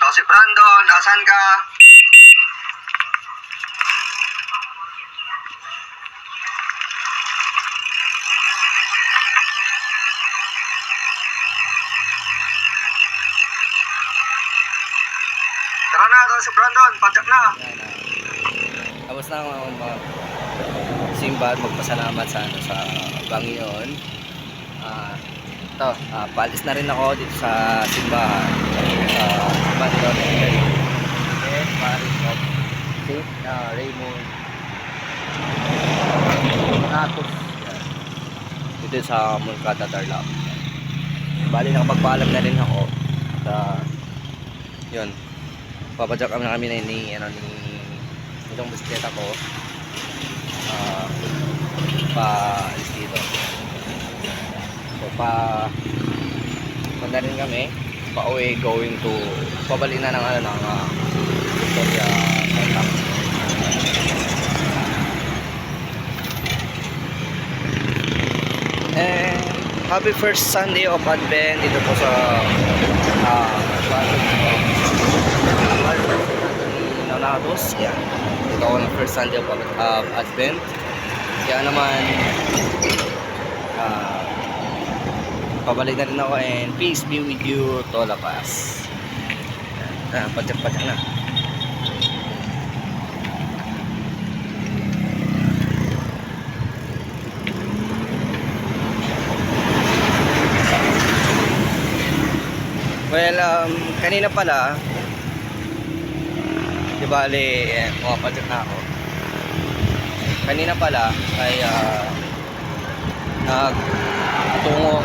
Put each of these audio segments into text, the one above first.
Ako si Brandon, asan ka? Tara na, ako si Brandon, padyak na. Tapos na ako simbahan, magpasalamat sa Panginoon. Paalis na rin ako dito sa simbahan. Panginoon and Parish of St. Raymond Natos. Dito sa Moncada, Tarlac. Bali, nakapagpaalam na rin ako. At yun, papadyak kami ni itong bisikleta ko paalis dito. So punta rin kami pauwi, going to pabalik na ng Victoria Tarlac. And happy first Sunday of Advent dito po sa Natos. Yan, ito ako ng first Sunday of Advent. Kaya naman pabalik na rin ako, and peace be with you to all of us. Padyak-padyak na. Well, kanina pala, di bali, padyak na ako. Kanina pala ay nagtungo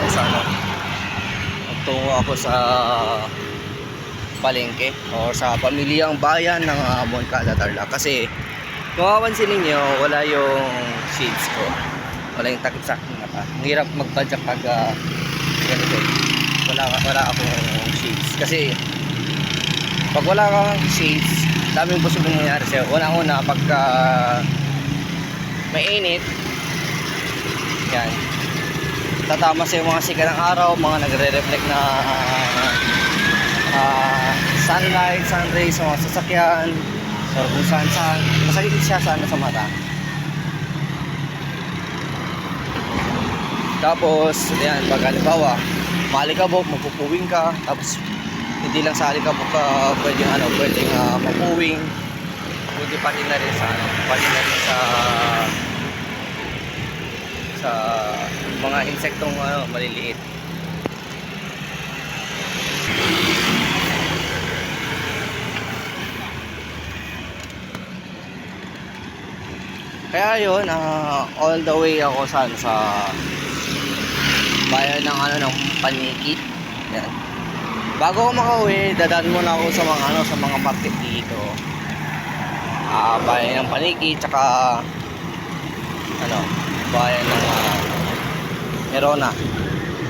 ako sa palengke o sa pamilyang bayan ng Moncada, Tarlac. Kasi kung mapapansin ninyo, wala yung shades ko, wala yung takip-sakit na pa. Ang hirap magpadyak pag ganito. Wala akong shades. Kasi pag wala kang shades, daming posibleng nangyayari sa'yo. Una pagka mainit, yan, tatama sa mga sikat ng araw, mga nagre-reflect na sunlight, sun rays sa mga sasakyan, or kung saan masakit siya sa mata. Tapos yan, pag halimbawa maalikabok, mapupuwing ka, tapos hindi lang sa alikabok ka pwedeng mapuwing, hindi pati na rin sa mga insektong maliliit. Kaya yun, all the way ako sa bayan ng Paniki. Yan. Bago ako makauwi, dadaan muna ako sa mga market dito. Bayan ng Paniki, tsaka bayan ng Merona,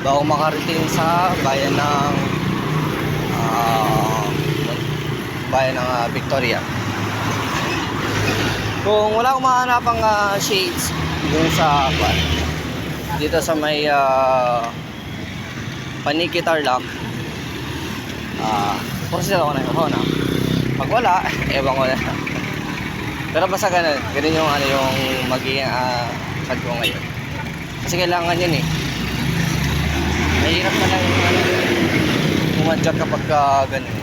bago makarating sa bayan ng Victoria. Kung wala akong mahanapang shades dun sa dito sa may Paniki, Tarlac, process ako na yun. Pag wala, ewan ko na. Pero basta ganun yung yung magiging sad ko ngayon. Kasi kailangan yun eh. Mahirap na lang pumadyak kapag ganun.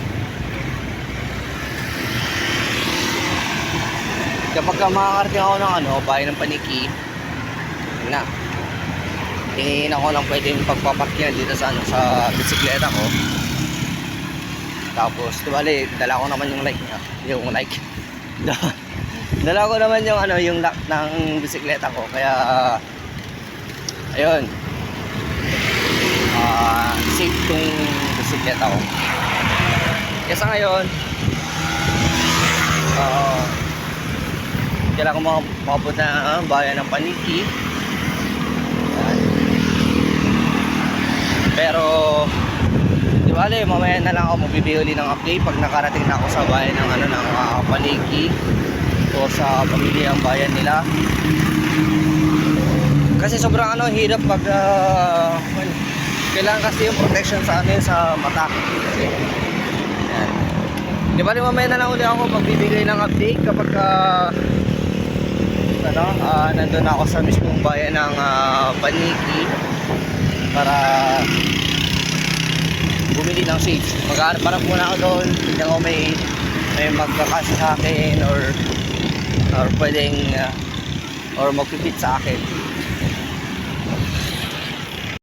Kapag makakarating ako ng bayan ng Paniki, yun na. Tingin ako lang pwedeng pagpaparkingan dito sa bisikleta ko. Tapos, bali, dala ko naman yung dala ko naman yung lock ng bisikleta ko. Kaya ayun, safe tong bisikleta ko. Kaya sa ngayon, kailangan ko makapunta ng bayan ng Paniki. Pero di bale, mamaya na lang ako magbibili ng update pag nakarating na ako sa bayan ng Paniki o sa pamilyang bayan nila. Kasi sobrang hirap pag kailangan kasi yung protection sa sa mata. Kasi yan, Di ba mamaya na lang uli ako magbibigay ng update kapag nandun ako sa mismong bayan ng Paniki para bumili ng shades. Maghahanap muna ako doon, tignan ko may magkakasya sa akin or pwedeng or magpipit sa akin.